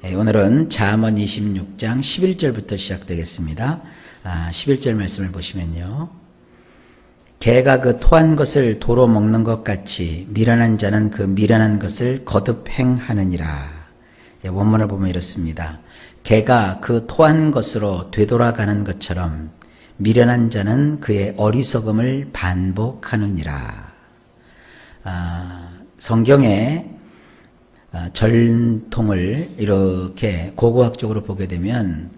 오늘은 잠언 26장 11절부터 시작되겠습니다. 11절 말씀을 보시면요. 개가 그 토한 것을 도로 먹는 것 같이 미련한 자는 그 미련한 것을 거듭 행하느니라. 원문을 보면 이렇습니다. 개가 그 토한 것으로 되돌아가는 것처럼 미련한 자는 그의 어리석음을 반복하느니라. 성경에 전통을 이렇게 고고학적으로 보게 되면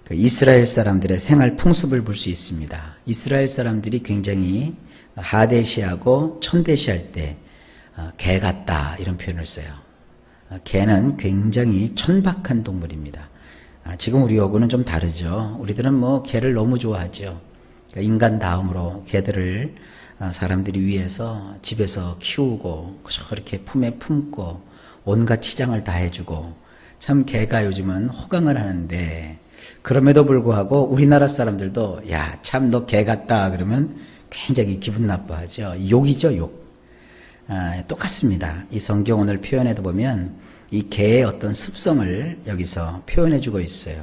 그 이스라엘 사람들의 생활 풍습을 볼 수 있습니다. 이스라엘 사람들이 굉장히 하대시하고 천대시할 때 개 같다 이런 표현을 써요. 개는 굉장히 천박한 동물입니다. 지금 우리하고는 좀 다르죠. 우리들은 뭐 개를 너무 좋아하죠. 그러니까 인간 다음으로 개들을 사람들이 위해서 집에서 키우고 그렇게 품에 품고 온갖 치장을 다 해주고 참 개가 요즘은 호강을 하는데 그럼에도 불구하고 우리나라 사람들도 야, 참 너 개 같다 그러면 굉장히 기분 나빠하죠. 욕이죠, 욕. 똑같습니다. 이 성경 오늘 표현에도 보면 이 개의 어떤 습성을 여기서 표현해주고 있어요.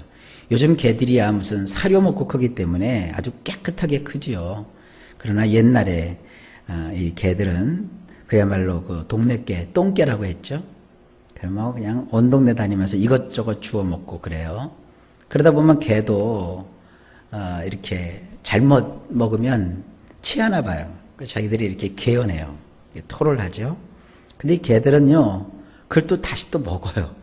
요즘 개들이야 무슨 사료 먹고 크기 때문에 아주 깨끗하게 크지요. 그러나 옛날에 이 개들은 그야말로 그 동네 개, 똥개라고 했죠. 그러면 그냥 온 동네 다니면서 이것저것 주워 먹고 그래요. 그러다 보면 개도 이렇게 잘못 먹으면 취하나 봐요. 그래서 자기들이 이렇게 개어내요. 토를 하죠. 근데 이 개들은요, 그걸 또 다시 또 먹어요.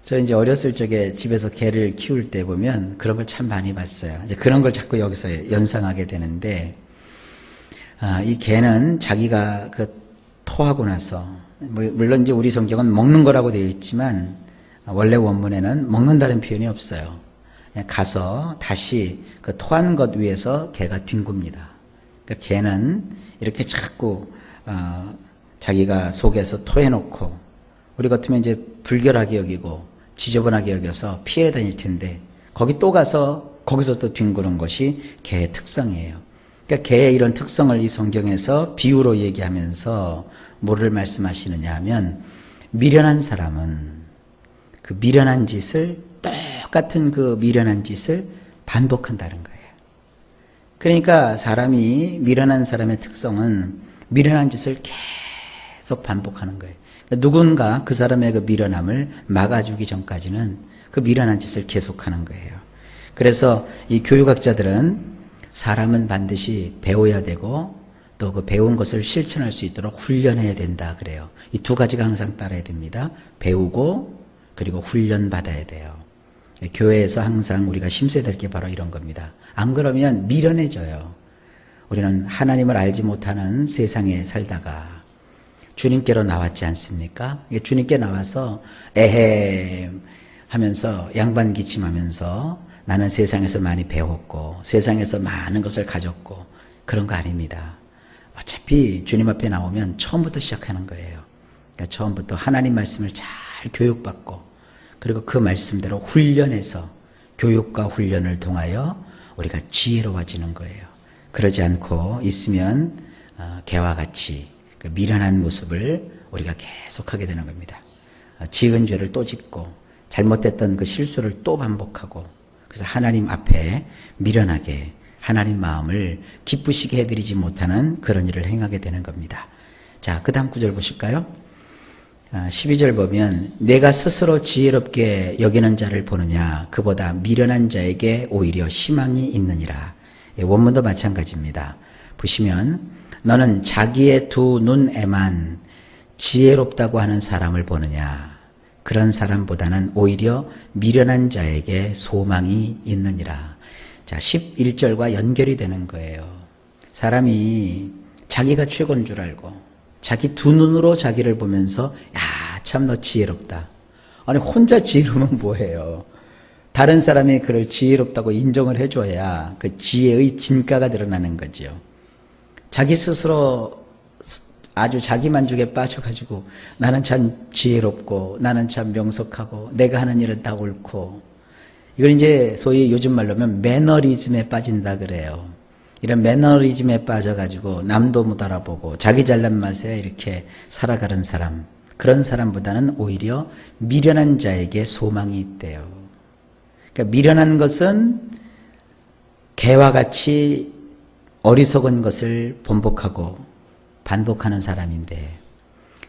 저 이제 어렸을 적에 집에서 개를 키울 때 보면 그런 걸 참 많이 봤어요. 이제 그런 걸 자꾸 여기서 연상하게 되는데, 이 개는 자기가 그 토하고 나서 물론 이제 우리 성경은 먹는 거라고 되어 있지만 원래 원문에는 먹는다는 표현이 없어요. 그냥 가서 다시 그 토한 것 위에서 개가 뒹굽니다. 그러니까 개는 이렇게 자꾸 자기가 속에서 토해놓고 우리 같으면 이제 불결하게 여기고 지저분하게 여겨서 피해 다닐 텐데 거기 또 가서 거기서 또 뒹구는 것이 개의 특성이에요. 그러니까 개의 이런 특성을 이 성경에서 비유로 얘기하면서 뭐를 말씀하시느냐 하면 미련한 사람은 그 미련한 짓을 똑같은 그 미련한 짓을 반복한다는 거예요. 그러니까 사람이 미련한 사람의 특성은 미련한 짓을 계속 반복하는 거예요. 그러니까 누군가 그 사람의 그 미련함을 막아주기 전까지는 그 미련한 짓을 계속하는 거예요. 그래서 이 교육학자들은 사람은 반드시 배워야 되고 또 그 배운 것을 실천할 수 있도록 훈련해야 된다 그래요. 이 두 가지가 항상 따라야 됩니다. 배우고 그리고 훈련 받아야 돼요. 교회에서 항상 우리가 심세될 게 바로 이런 겁니다. 안 그러면 미련해져요. 우리는 하나님을 알지 못하는 세상에 살다가 주님께로 나왔지 않습니까? 주님께 나와서 에헤 하면서 양반 기침하면서 나는 세상에서 많이 배웠고 세상에서 많은 것을 가졌고 그런 거 아닙니다. 어차피 주님 앞에 나오면 처음부터 시작하는 거예요. 그러니까 처음부터 하나님 말씀을 잘 교육받고 그리고 그 말씀대로 훈련해서 교육과 훈련을 통하여 우리가 지혜로워지는 거예요. 그러지 않고 있으면 개와 같이 그 미련한 모습을 우리가 계속하게 되는 겁니다. 지은 죄를 또 짓고 잘못됐던 그 실수를 또 반복하고 그래서 하나님 앞에 미련하게 하나님 마음을 기쁘시게 해드리지 못하는 그런 일을 행하게 되는 겁니다. 자, 그 다음 구절 보실까요? 12절 보면 내가 스스로 지혜롭게 여기는 자를 보느냐 그보다 미련한 자에게 오히려 희망이 있느니라. 원문도 마찬가지입니다. 보시면 너는 자기의 두 눈에만 지혜롭다고 하는 사람을 보느냐 그런 사람보다는 오히려 미련한 자에게 소망이 있느니라. 자, 11절과 연결이 되는 거예요. 사람이 자기가 최고인 줄 알고 자기 두 눈으로 자기를 보면서 야, 참 너 지혜롭다. 아니 혼자 지혜로우면 뭐해요. 다른 사람이 그를 지혜롭다고 인정을 해줘야 그 지혜의 진가가 드러나는 거죠. 자기 스스로 아주 자기 만족에 빠져가지고 나는 참 지혜롭고 나는 참 명석하고 내가 하는 일은 다 옳고 이걸 이제 소위 요즘 말로 하면 매너리즘에 빠진다 그래요. 이런 매너리즘에 빠져가지고 남도 못 알아보고 자기 잘난 맛에 이렇게 살아가는 사람 그런 사람보다는 오히려 미련한 자에게 소망이 있대요. 그러니까 미련한 것은 개와 같이 어리석은 것을 번복하고 반복하는 사람인데,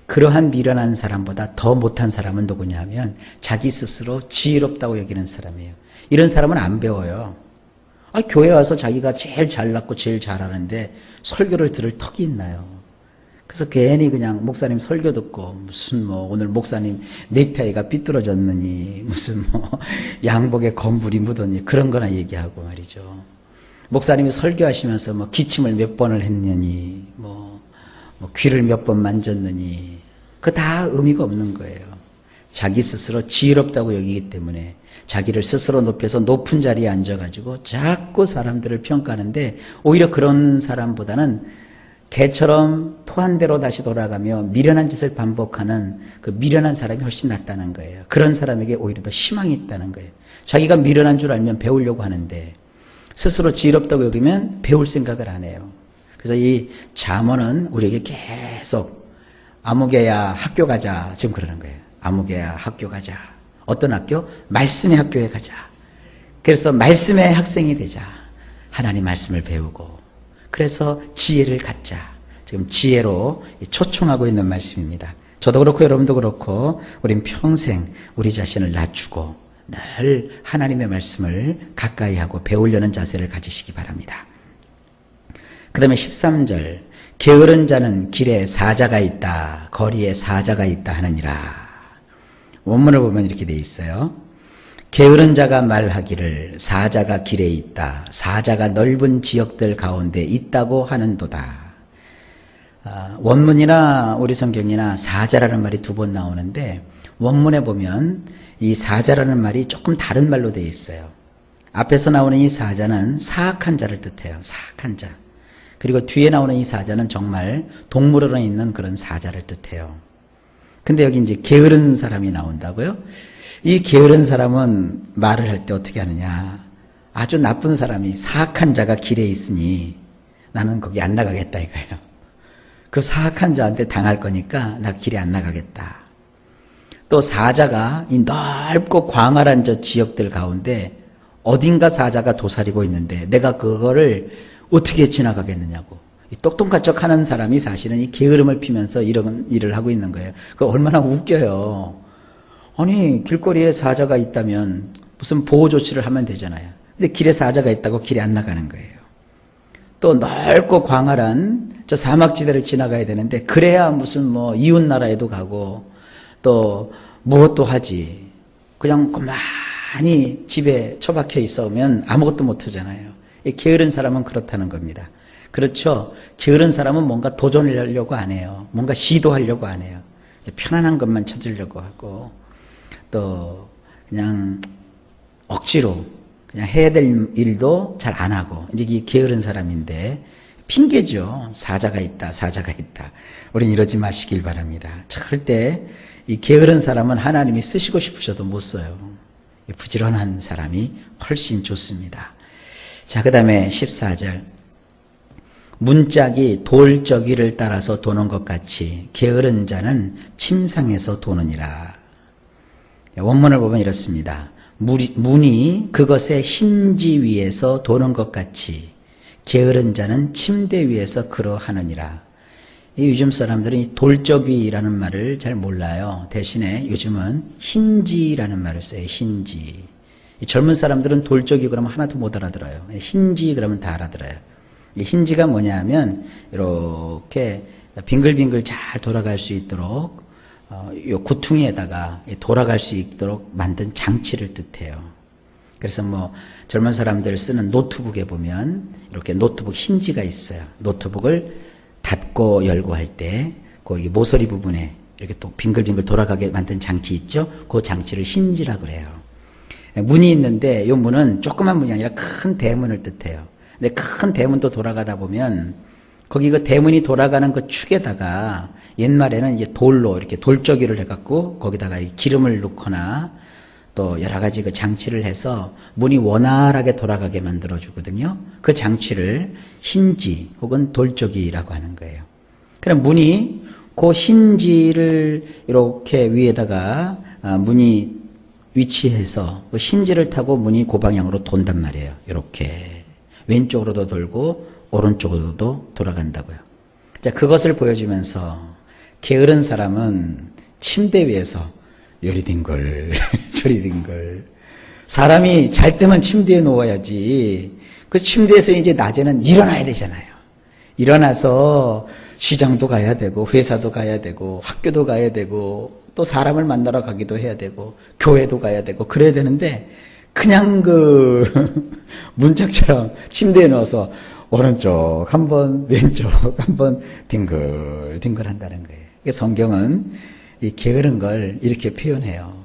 그러한 미련한 사람보다 더 못한 사람은 누구냐 하면 자기 스스로 지혜롭다고 여기는 사람이에요. 이런 사람은 안 배워요. 교회 와서 자기가 제일 잘났고 제일 잘하는데 설교를 들을 턱이 있나요? 그래서 괜히 그냥 목사님 설교 듣고 무슨 오늘 목사님 넥타이가 삐뚤어졌느니 무슨 양복에 검불이 묻었니 그런 거나 얘기하고 말이죠. 목사님이 설교하시면서 기침을 몇 번을 했느니 귀를 몇 번 만졌느니 그 다 의미가 없는 거예요. 자기 스스로 지혜롭다고 여기기 때문에 자기를 스스로 높여서 높은 자리에 앉아가지고 자꾸 사람들을 평가하는데, 오히려 그런 사람보다는 개처럼 토한 대로 다시 돌아가며 미련한 짓을 반복하는 그 미련한 사람이 훨씬 낫다는 거예요. 그런 사람에게 오히려 더 희망이 있다는 거예요. 자기가 미련한 줄 알면 배우려고 하는데 스스로 지혜롭다고 여기면 배울 생각을 안 해요. 그래서 이 잠언은 우리에게 계속 아무개야 학교 가자 지금 그러는 거예요. 아무개야 학교 가자. 어떤 학교? 말씀의 학교에 가자. 그래서 말씀의 학생이 되자. 하나님 말씀을 배우고 그래서 지혜를 갖자. 지금 지혜로 초청하고 있는 말씀입니다. 저도 그렇고 여러분도 그렇고 우린 평생 우리 자신을 낮추고 늘 하나님의 말씀을 가까이 하고 배우려는 자세를 가지시기 바랍니다. 그 다음에 13절, 게으른 자는 길에 사자가 있다, 거리에 사자가 있다 하느니라. 원문을 보면 이렇게 되어 있어요. 게으른 자가 말하기를 사자가 길에 있다, 사자가 넓은 지역들 가운데 있다고 하는도다. 원문이나 우리 성경이나 사자라는 말이 2번 나오는데, 원문에 보면 이 사자라는 말이 조금 다른 말로 되어 있어요. 앞에서 나오는 이 사자는 사악한 자를 뜻해요. 사악한 자. 그리고 뒤에 나오는 이 사자는 정말 동물원에 있는 그런 사자를 뜻해요. 근데 여기 이제 게으른 사람이 나온다고요? 이 게으른 사람은 말을 할 때 어떻게 하느냐. 아주 나쁜 사람이 사악한 자가 길에 있으니 나는 거기 안 나가겠다 이거예요. 그 사악한 자한테 당할 거니까 나 길에 안 나가겠다. 또 사자가 이 넓고 광활한 저 지역들 가운데 어딘가 사자가 도사리고 있는데 내가 그거를 어떻게 지나가겠느냐고. 이 똑똑같이 하는 사람이 사실은 이 게으름을 피면서 이런 일을 하고 있는 거예요. 그 얼마나 웃겨요. 아니 길거리에 사자가 있다면 무슨 보호 조치를 하면 되잖아요. 근데 길에 사자가 있다고 길에 안 나가는 거예요. 또 넓고 광활한 저 사막지대를 지나가야 되는데 그래야 무슨 이웃 나라에도 가고 또 무엇도 하지. 그냥 가만히 집에 처박혀 있으면 아무것도 못 하잖아요. 게으른 사람은 그렇다는 겁니다. 그렇죠. 게으른 사람은 뭔가 도전을 하려고 안 해요. 뭔가 시도하려고 안 해요. 편안한 것만 찾으려고 하고 또 그냥 억지로 그냥 해야 될 일도 잘 안 하고 이제 이 게으른 사람인데 핑계죠. 사자가 있다, 사자가 있다. 우린 이러지 마시길 바랍니다. 절대 이 게으른 사람은 하나님이 쓰시고 싶으셔도 못 써요. 부지런한 사람이 훨씬 좋습니다. 자, 그 다음에 14절. 문짝이 돌저귀를 따라서 도는 것 같이 게으른 자는 침상에서 도느니라. 원문을 보면 이렇습니다. 문이 그것의 힌지 위에서 도는 것 같이 게으른 자는 침대 위에서 그러하느니라. 요즘 사람들은 이 돌저귀라는 말을 잘 몰라요. 대신에 요즘은 힌지라는 말을 써요. 힌지. 젊은 사람들은 돌저귀 그러면 하나도 못 알아들어요. 힌지 그러면 다 알아들어요. 이 힌지가 뭐냐 하면 이렇게 빙글빙글 잘 돌아갈 수 있도록 요 구퉁이에다가 돌아갈 수 있도록 만든 장치를 뜻해요. 그래서 젊은 사람들 쓰는 노트북에 보면 이렇게 노트북 힌지가 있어요. 노트북을 닫고 열고 할 때 거기 모서리 부분에 이렇게 또 빙글빙글 돌아가게 만든 장치 있죠? 그 장치를 힌지라고 그래요. 문이 있는데 이 문은 조그만 문이 아니라 큰 대문을 뜻해요. 근데 큰 대문도 돌아가다 보면 거기 그 대문이 돌아가는 그 축에다가 옛말에는 이제 돌로 이렇게 돌저귀를 해갖고 거기다가 기름을 넣거나 또 여러 가지 그 장치를 해서 문이 원활하게 돌아가게 만들어주거든요. 그 장치를 힌지 혹은 돌저귀라고 하는 거예요. 그럼 문이 그 힌지를 이렇게 위에다가 문이 위치해서 그 힌지를 타고 문이 그 방향으로 돈단 말이에요. 이렇게 왼쪽으로도 돌고 오른쪽으로도 돌아간다고요. 자, 그것을 보여주면서 게으른 사람은 침대 위에서 요리 뒹굴 저리 뒹굴. 사람이 잘 때만 침대에 누워야지. 그 침대에서 이제 낮에는 일어나야 되잖아요. 일어나서 시장도 가야 되고 회사도 가야 되고 학교도 가야 되고 또 사람을 만나러 가기도 해야 되고 교회도 가야 되고 그래야 되는데 그냥 그 문짝처럼 침대에 넣어서 오른쪽 한번 왼쪽 한번 뒹굴 한다는 거예요. 성경은 이 게으른 걸 이렇게 표현해요.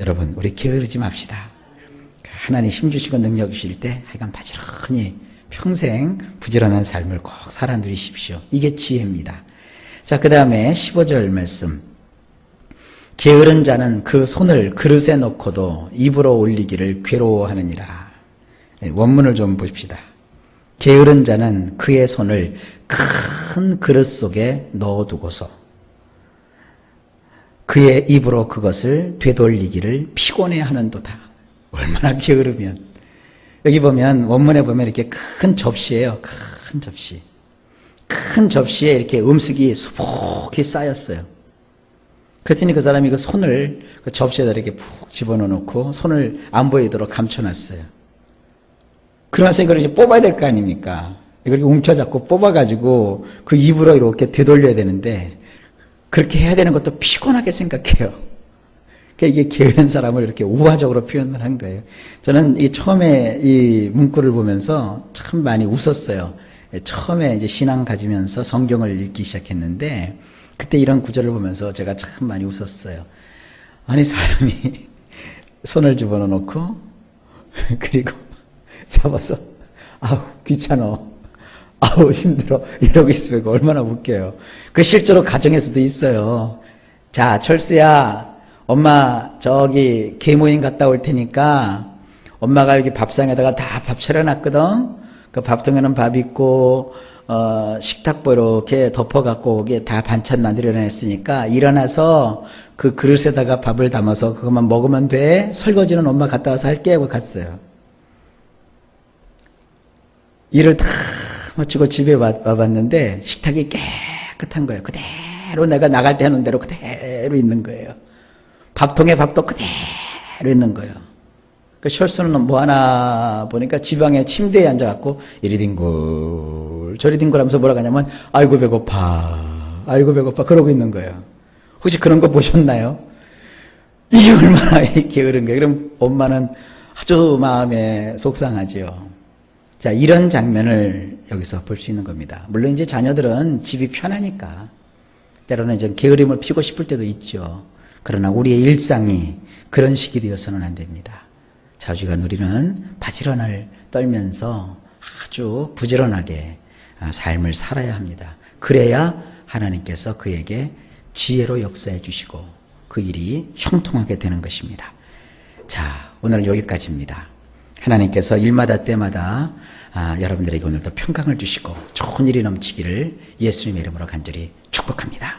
여러분, 우리 게으르지 맙시다. 하나님 힘 주시고 능력 주실 때 하여간 바지런히 평생 부지런한 삶을 꼭 살아 누리십시오. 이게 지혜입니다. 자, 그 다음에 15절 말씀. 게으른 자는 그 손을 그릇에 넣고도 입으로 올리기를 괴로워하느니라. 네, 원문을 좀 보십시다. 게으른 자는 그의 손을 큰 그릇 속에 넣어두고서 그의 입으로 그것을 되돌리기를 피곤해하는도다. 얼마나 게으르면. 여기 보면 원문에 보면 이렇게 큰 접시예요. 큰 접시. 큰 접시에 이렇게 음식이 수북히 쌓였어요. 그랬더니 그 사람이 그 손을 그 접시에다 이렇게 푹 집어넣고 손을 안 보이도록 감춰놨어요. 그러면서 이걸 이제 뽑아야 될 거 아닙니까? 이걸 움켜잡고 뽑아가지고 그 입으로 이렇게 되돌려야 되는데 그렇게 해야 되는 것도 피곤하게 생각해요. 그러니까 이게 게으른 사람을 이렇게 우화적으로 표현을 한 거예요. 저는 이 처음에 이 문구를 보면서 참 많이 웃었어요. 처음에 이제 신앙 가지면서 성경을 읽기 시작했는데 그때 이런 구절을 보면서 제가 참 많이 웃었어요. 아니 사람이 손을 집어넣고 그리고 잡아서 아우 귀찮아 아우 힘들어 이러고 있으면 얼마나 웃겨요. 그 실제로 가정에서도 있어요. 자 철수야 엄마 저기 계모임 갔다 올 테니까 엄마가 여기 밥상에다가 다 밥 차려놨거든. 그 밥통에는 밥 있고 식탁보 이렇게 덮어갖고 거기에 다 반찬 만들어냈으니까 일어나서 그 그릇에다가 밥을 담아서 그것만 먹으면 돼. 설거지는 엄마 갔다 와서 할게 하고 갔어요. 일을 다 마치고 집에 와봤는데 식탁이 깨끗한 거예요. 그대로 내가 나갈 때 하는 대로 그대로 있는 거예요. 밥통에 밥도 그대로 있는 거예요. 그 철수는 뭐 하나 보니까 지방에 침대에 앉아갖고 이리 뒹굴 저리 뒹굴 하면서 뭐라고 하냐면 아이고 배고파 그러고 있는 거예요. 혹시 그런 거 보셨나요? 이게 얼마나 게으른 거예요. 그럼 엄마는 아주 마음에 속상하지요. 자, 이런 장면을 여기서 볼 수 있는 겁니다. 물론 이제 자녀들은 집이 편하니까 때로는 이제 게으름을 피우고 싶을 때도 있죠. 그러나 우리의 일상이 그런 식이 되어서는 안 됩니다. 자주간 우리는 바지런을 떨면서 아주 부지런하게 삶을 살아야 합니다. 그래야 하나님께서 그에게 지혜로 역사해 주시고 그 일이 형통하게 되는 것입니다. 자, 오늘은 여기까지입니다. 하나님께서 일마다 때마다 여러분들에게 오늘도 평강을 주시고 좋은 일이 넘치기를 예수님의 이름으로 간절히 축복합니다.